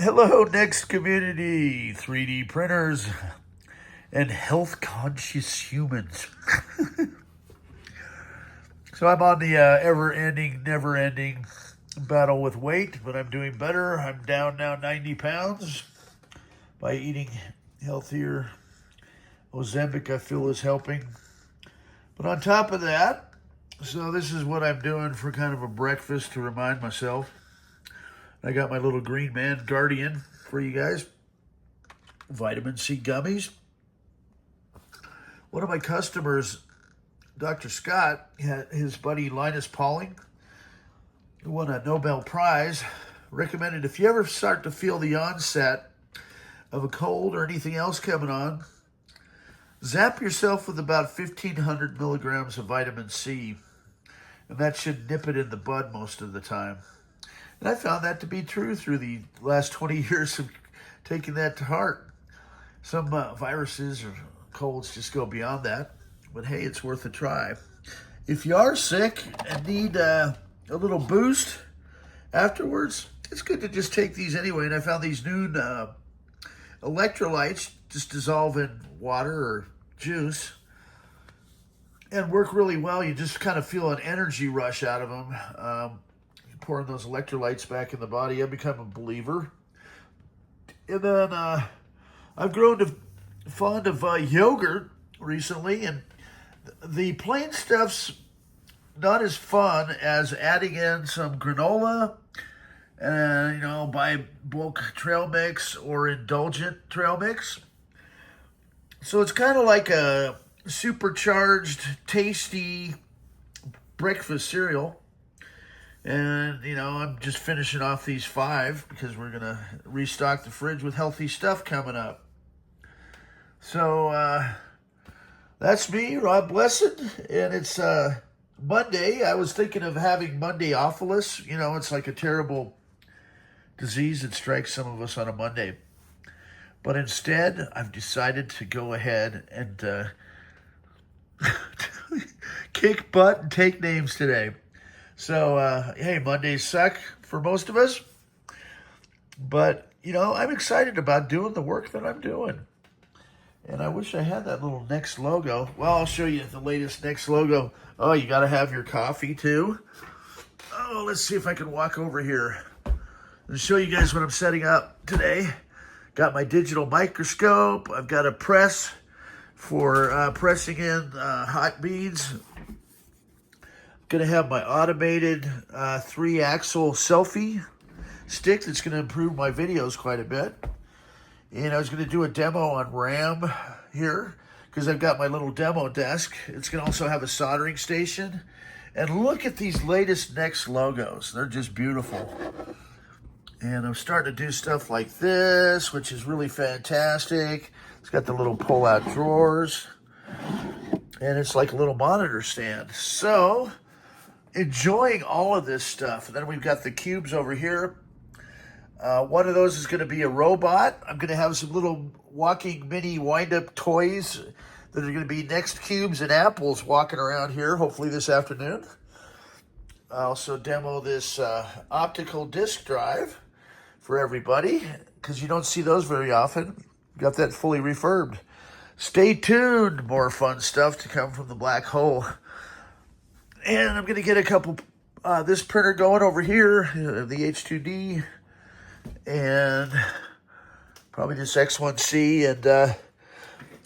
Hello, next community, 3D printers and health conscious humans. So I'm on the never ending battle with weight, but I'm doing better. I'm down now 90 pounds by eating healthier. Ozempic, I feel, is helping. But on top of that, so this is what I'm doing for kind of a breakfast to remind myself. I got my little Green Man Guardian for you guys. Vitamin C gummies. One of my customers, Dr. Scott, his buddy Linus Pauling, who won a Nobel Prize, recommended if you ever start to feel the onset of a cold or anything else coming on, zap yourself with about 1,500 milligrams of vitamin C, and that should nip it in the bud most of the time. And I found that to be true through the last 20 years of taking that to heart. Some viruses or colds just go beyond that, but hey, it's worth a try. If you are sick and need a little boost afterwards, it's good to just take these anyway. And I found these new electrolytes just dissolve in water or juice and work really well. You just kind of feel an energy rush out of them. Pouring those electrolytes back in the body, I've become a believer. And then I've grown to fond of yogurt recently, and the plain stuff's not as fun as adding in some granola, and buy bulk trail mix or indulgent trail mix. So it's kind of like a supercharged, tasty breakfast cereal. And, I'm just finishing off these 5 because we're going to restock the fridge with healthy stuff coming up. So, that's me, Rob Blessed, and it's Monday. I was thinking of having Mondayawfuless. It's like a terrible disease that strikes some of us on a Monday. But instead, I've decided to go ahead and kick butt and take names today. So, hey, Mondays suck for most of us, but, I'm excited about doing the work that I'm doing. And I wish I had that little Next logo. Well, I'll show you the latest Next logo. Oh, you got to have your coffee, too. Oh, let's see if I can walk over here and show you guys what I'm setting up today. Got my digital microscope. I've got a press for pressing in hot beads. Going to have my automated 3-axle selfie stick that's going to improve my videos quite a bit. And I was going to do a demo on RAM here because I've got my little demo desk. It's going to also have a soldering station. And look at these latest Next logos. They're just beautiful. And I'm starting to do stuff like this, which is really fantastic. It's got the little pull-out drawers. And it's like a little monitor stand. So, enjoying all of this stuff. And then we've got the cubes over here. One of those is going to be a robot. I'm going to have some little walking mini wind-up toys that are going to be Next cubes and apples walking around here, hopefully this afternoon. I also demo this optical disk drive for everybody because you don't see those very often. Got that fully refurbed. Stay tuned. More fun stuff to come from the black hole. And I'm going to get a couple, this printer going over here, the H2D, and probably this X1C, and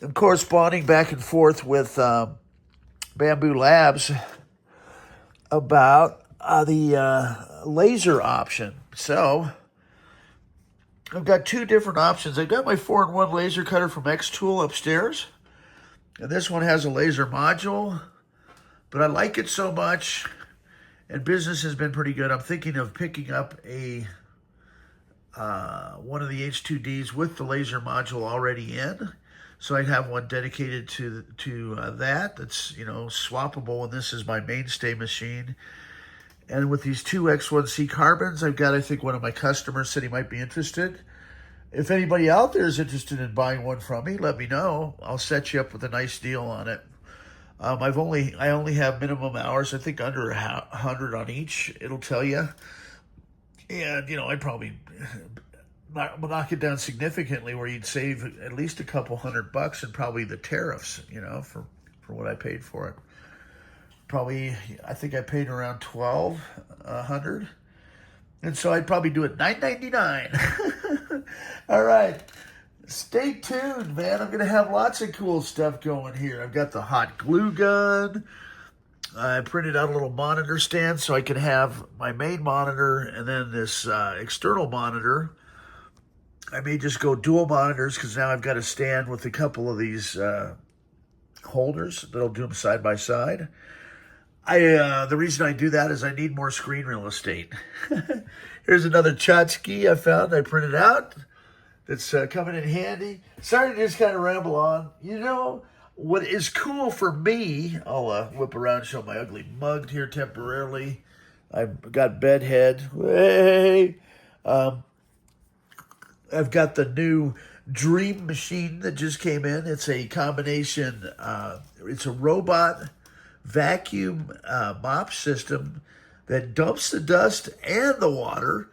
I'm corresponding back and forth with Bamboo Labs about the laser option. So, I've got 2 different options. I've got my 4-in-1 laser cutter from X-Tool upstairs, and this one has a laser module. But I like it so much, and business has been pretty good. I'm thinking of picking up a one of the H2Ds with the laser module already in. So I'd have one dedicated to that. That's, swappable, and this is my mainstay machine. And with these 2 X1C carbons, I've got, I think, one of my customers said he might be interested. If anybody out there is interested in buying one from me, let me know. I'll set you up with a nice deal on it. I only have minimum hours. I think under 100 on each. It'll tell you. And I'd probably knock it down significantly where you'd save at least a couple $100 and probably the tariffs, for what I paid for it. Probably, I think I paid around $1,200. And so I'd probably do it $9.99. All right. Stay tuned, man. I'm going to have lots of cool stuff going here. I've got the hot glue gun. I printed out a little monitor stand so I can have my main monitor and then this external monitor. I may just go dual monitors because now I've got a stand with a couple of these holders that'll do them side by side. The reason I do that is I need more screen real estate. Here's another tchotchke I found. I printed out. That's coming in handy. Sorry to just kind of ramble on. What is cool for me, I'll whip around and show my ugly mug here temporarily. I've got bedhead. Hey! I've got the new Dream machine that just came in. It's a combination. It's a robot vacuum mop system that dumps the dust and the water.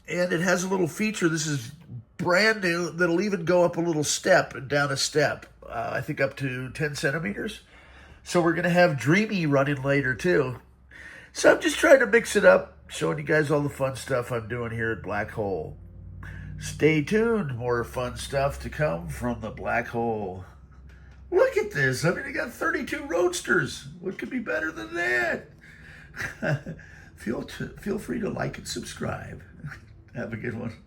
And it has a little feature. This is brand new. That'll even go up a little step and down a step. I think up to 10 centimeters. So we're going to have Dreamy running later too. So I'm just trying to mix it up, showing you guys all the fun stuff I'm doing here at Black Hole. Stay tuned. More fun stuff to come from the Black Hole. Look at this. I got 32 roadsters. What could be better than that? Feel free to like and subscribe. Have a good one.